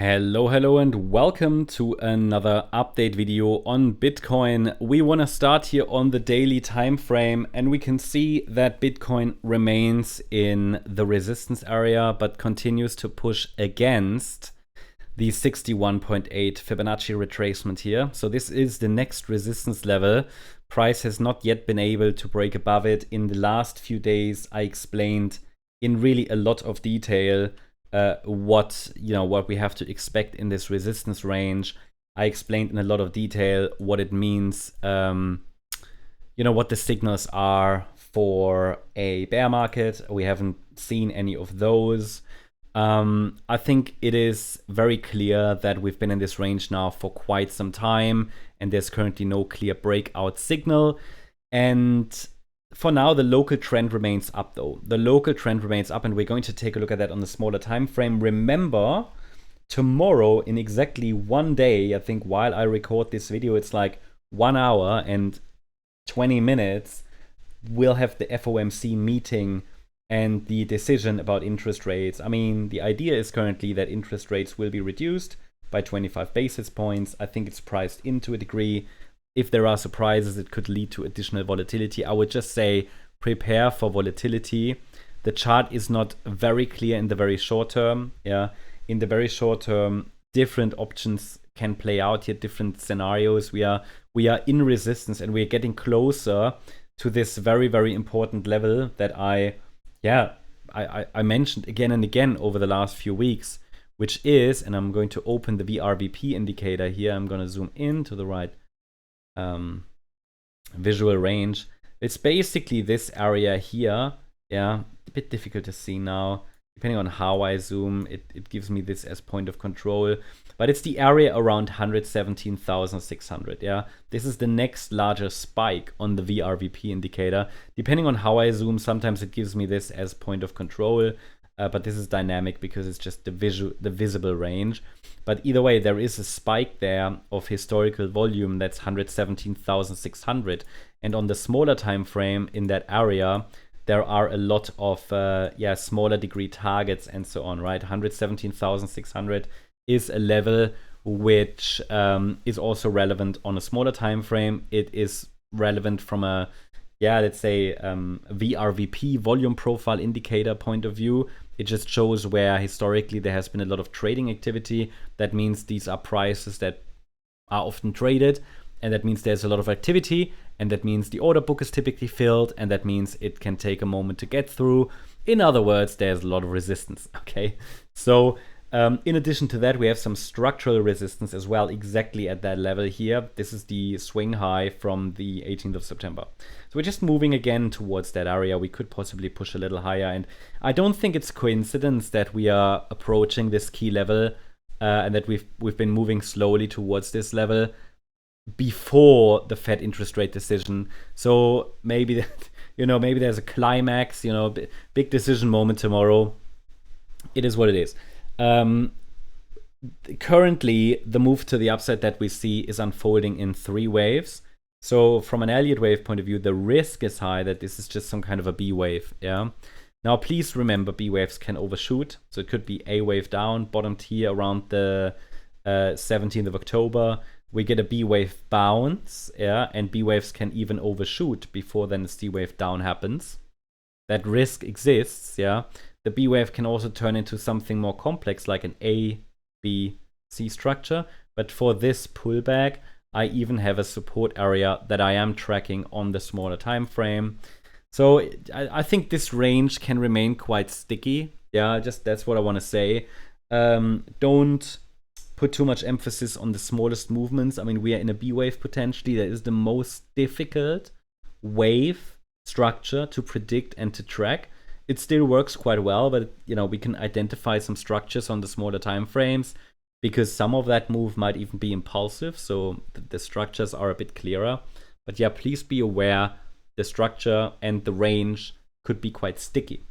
Hello and welcome to another update video on Bitcoin. We want to start here on the daily time frame, and we can see that Bitcoin remains in the resistance area but continues to push against the 61.8 Fibonacci retracement here. So this is the next resistance level. Price has not yet been able to break above it. In the last few days, I explained in really a lot of detail what we have to expect in this resistance range. I explained in a lot of detail what it means, what the signals are for a bear market. We haven't seen any of those. I think it is very clear that we've been in this range now for quite some time, and there's currently no clear breakout signal. And for now, the local trend remains up, though. The local trend remains up, and we're going to take a look at that on the smaller time frame. Remember, tomorrow, in exactly 1 day, I think while I record this video, it's like 1 hour and 20 minutes, we'll have the FOMC meeting and the decision about interest rates. I mean, the idea is currently that interest rates will be reduced by 25 basis points. I think it's priced in to a degree. If there are surprises, it could lead to additional volatility. I would just say prepare for volatility. The chart is not very clear in the very short term. In the very short term, different options can play out here, different scenarios. We are in resistance, and we're getting closer to this very, very important level that I mentioned again and again over the last few weeks, which is, and I'm going to open the VRVP indicator here. I'm going to zoom in to the right visual range. It's basically this area here. A bit difficult to see now. Depending on how I zoom, it gives me this as point of control. But it's the area around 117,600. This is the next larger spike on the VRVP indicator. Depending on how I zoom, sometimes it gives me this as point of control. But this is dynamic because it's just the visible range. But either way, there is a spike there of historical volume that's 117,600. And on the smaller time frame in that area, there are a lot of smaller degree targets and so on, right? 117,600 is a level which is also relevant on a smaller time frame. It is relevant from a VRVP volume profile indicator point of view. It just shows where historically there has been a lot of trading activity. That means these are prices that are often traded, and that means there's a lot of activity, and that means the order book is typically filled, and that means it can take a moment to get through. In other words, there's a lot of resistance, okay? So in addition to that, we have some structural resistance as well, exactly at that level here. This is the swing high from the 18th of September. So we're just moving again towards that area. We could possibly push a little higher. And I don't think it's coincidence that we are approaching this key level and that we've been moving slowly towards this level before the Fed interest rate decision. So maybe, maybe there's a climax, big decision moment tomorrow. It is what it is. Currently, the move to the upside that we see is unfolding in 3 waves. So from an Elliott Wave point of view, the risk is high that this is just some kind of a B wave. Now, please remember, B waves can overshoot. So it could be A wave down, bottomed here around the 17th of October. We get a B wave bounce, and B waves can even overshoot before then the C wave down happens. That risk exists, The B wave can also turn into something more complex, like an A, B, C structure. But for this pullback, I even have a support area that I am tracking on the smaller time frame. So I think this range can remain quite sticky. Just that's what I want to say. Don't put too much emphasis on the smallest movements. I mean, we are in a B wave potentially. That is the most difficult wave structure to predict and to track. It still works quite well, but we can identify some structures on the smaller time frames because some of that move might even be impulsive, so the structures are a bit clearer. But please be aware the structure and the range could be quite sticky.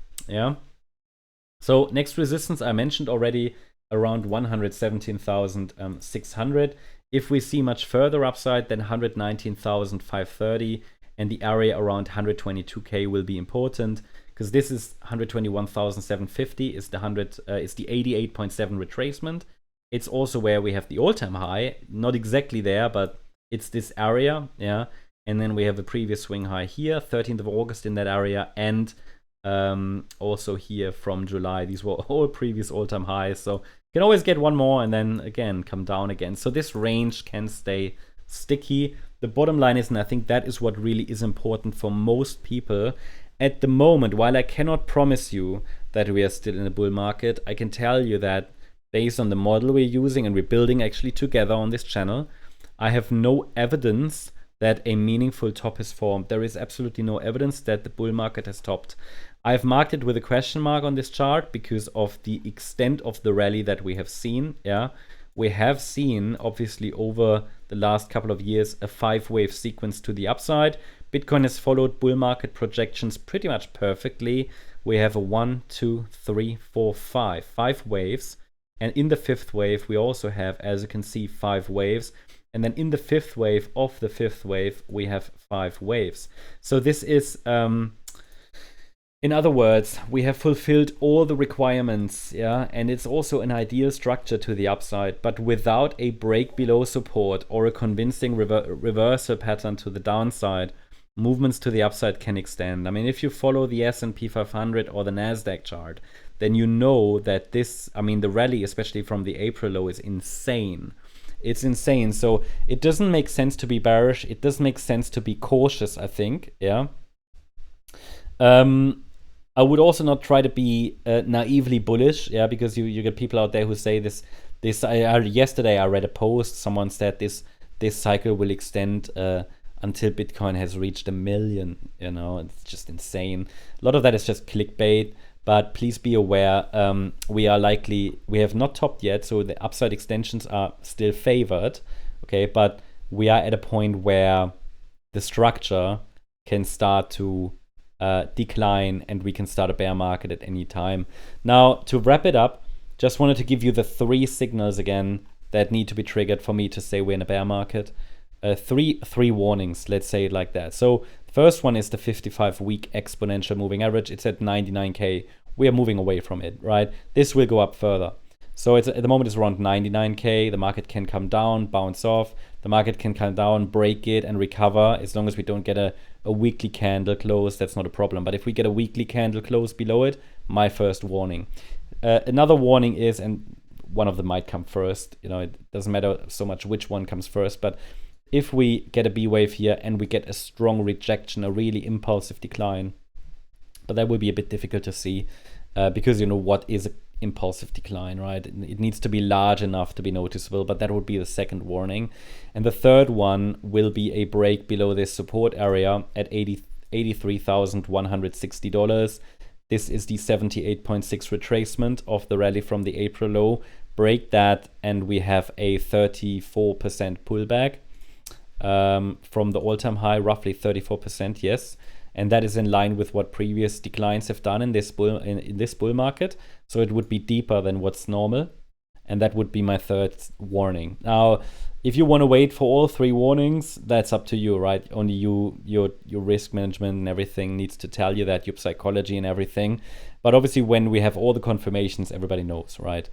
So next resistance I mentioned already, around 117,600. If we see much further upside, then 119,530 and the area around 122k will be important, because this is 121,750 is the 88.7 retracement. it's also where we have the all-time high. Not exactly there, but it's this area, yeah. And then we have the previous swing high here, 13th of August in that area, and also here from July. These were all previous all-time highs. So you can always get one more and then again come down again. So this range can stay sticky. The bottom line is, and I think that is what really is important for most people at the moment, while I cannot promise you that we are still in a bull market, I can tell you that based on the model we're using and we're building actually together on this channel, I have no evidence that a meaningful top is formed. There is absolutely no evidence that the bull market has topped. I've marked it with a question mark on this chart because of the extent of the rally that we have seen. Yeah, we have seen, obviously, over the last couple of years, a 5-wave sequence to the upside. Bitcoin has followed bull market projections pretty much perfectly. We have a 1, 2, 3, 4, 5 waves. And in the 5th wave, we also have, as you can see, 5 waves. And then in the 5th wave of the 5th wave, we have 5 waves. So this is, in other words, we have fulfilled all the requirements, yeah, and it's also an ideal structure to the upside, but without a break below support or a convincing reversal pattern to the downside, movements to the upside can extend. I mean, if you follow the S&P 500 or the NASDAQ chart, then you know that this, I mean, the rally, especially from the April low, is insane. It's insane. So it doesn't make sense to be bearish. It does make sense to be cautious, I think, yeah. I would also not try to be naively bullish, yeah, because you get people out there who say this. Yesterday I read a post. Someone said this cycle will extend until Bitcoin has reached 1 million. You know, it's just insane. A lot of that is just clickbait. But please be aware, we have not topped yet, so the upside extensions are still favored. Okay, but we are at a point where the structure can start to decline and we can start a bear market at any time. Now, to wrap it up, just wanted to give you the 3 signals again that need to be triggered for me to say we're in a bear market. Three warnings, let's say it like that. So first one is the 55-week exponential moving average. It's at 99K. We are moving away from it, right? This will go up further. So it's at the moment it's around 99K. The market can come down, bounce off. The market can come down, break it, and recover. As long as we don't get a weekly candle close, that's not a problem. But if we get a weekly candle close below it, my first warning. Another warning is, and one of them might come first. You know, it doesn't matter so much which one comes first, but if we get a B wave here and we get a strong rejection, a really impulsive decline, but that will be a bit difficult to see because, you know, what is an impulsive decline, right? It needs to be large enough to be noticeable, but that would be the second warning. And the third one will be a break below this support area at $83,160. This is the 78.6 retracement of the rally from the April low. Break that and we have a 34% pullback. From the all-time high, roughly 34%, yes, and that is in line with what previous declines have done in this bull market. So it would be deeper than what's normal, and that would be my third warning. Now, if you want to wait for all 3 warnings, that's up to you, right? Only your risk management and everything needs to tell you that, your psychology and everything. But obviously, when we have all the confirmations, everybody knows, right?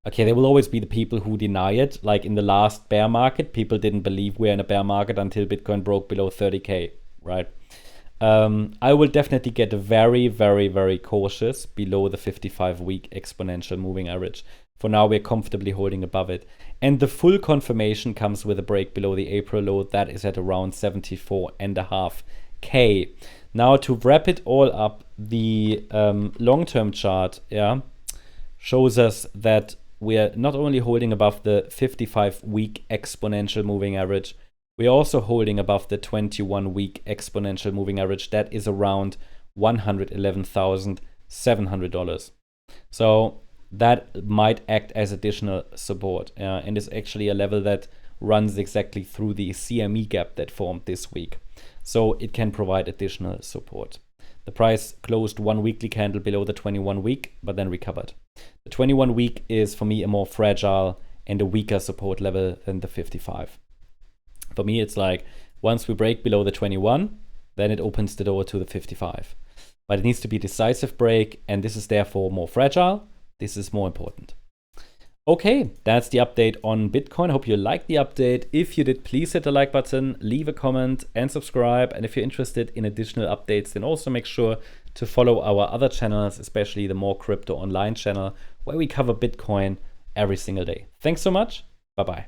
Okay, there will always be the people who deny it. Like in the last bear market, people didn't believe we're in a bear market until Bitcoin broke below 30K, right? I will definitely get very, very, very cautious below the 55-week exponential moving average. For now, we're comfortably holding above it. And the full confirmation comes with a break below the April low. That is at around 74.5K. Now, to wrap it all up, the long-term chart, yeah, shows us that we are not only holding above the 55-week exponential moving average, we are also holding above the 21-week exponential moving average. That is around $111,700. So that might act as additional support, and is actually a level that runs exactly through the CME gap that formed this week. So it can provide additional support. The price closed 1 weekly candle below the 21-week, but then recovered. The 21-week is, for me, a more fragile and a weaker support level than the 55. For me, it's like once we break below the 21, then it opens the door to the 55. But it needs to be a decisive break, and this is therefore more fragile. This is more important. Okay, that's the update on Bitcoin. Hope you liked the update. If you did, please hit the like button, leave a comment, and subscribe. And if you're interested in additional updates, then also make sure to follow our other channels, especially the More Crypto Online channel, where we cover Bitcoin every single day. Thanks so much. Bye-bye.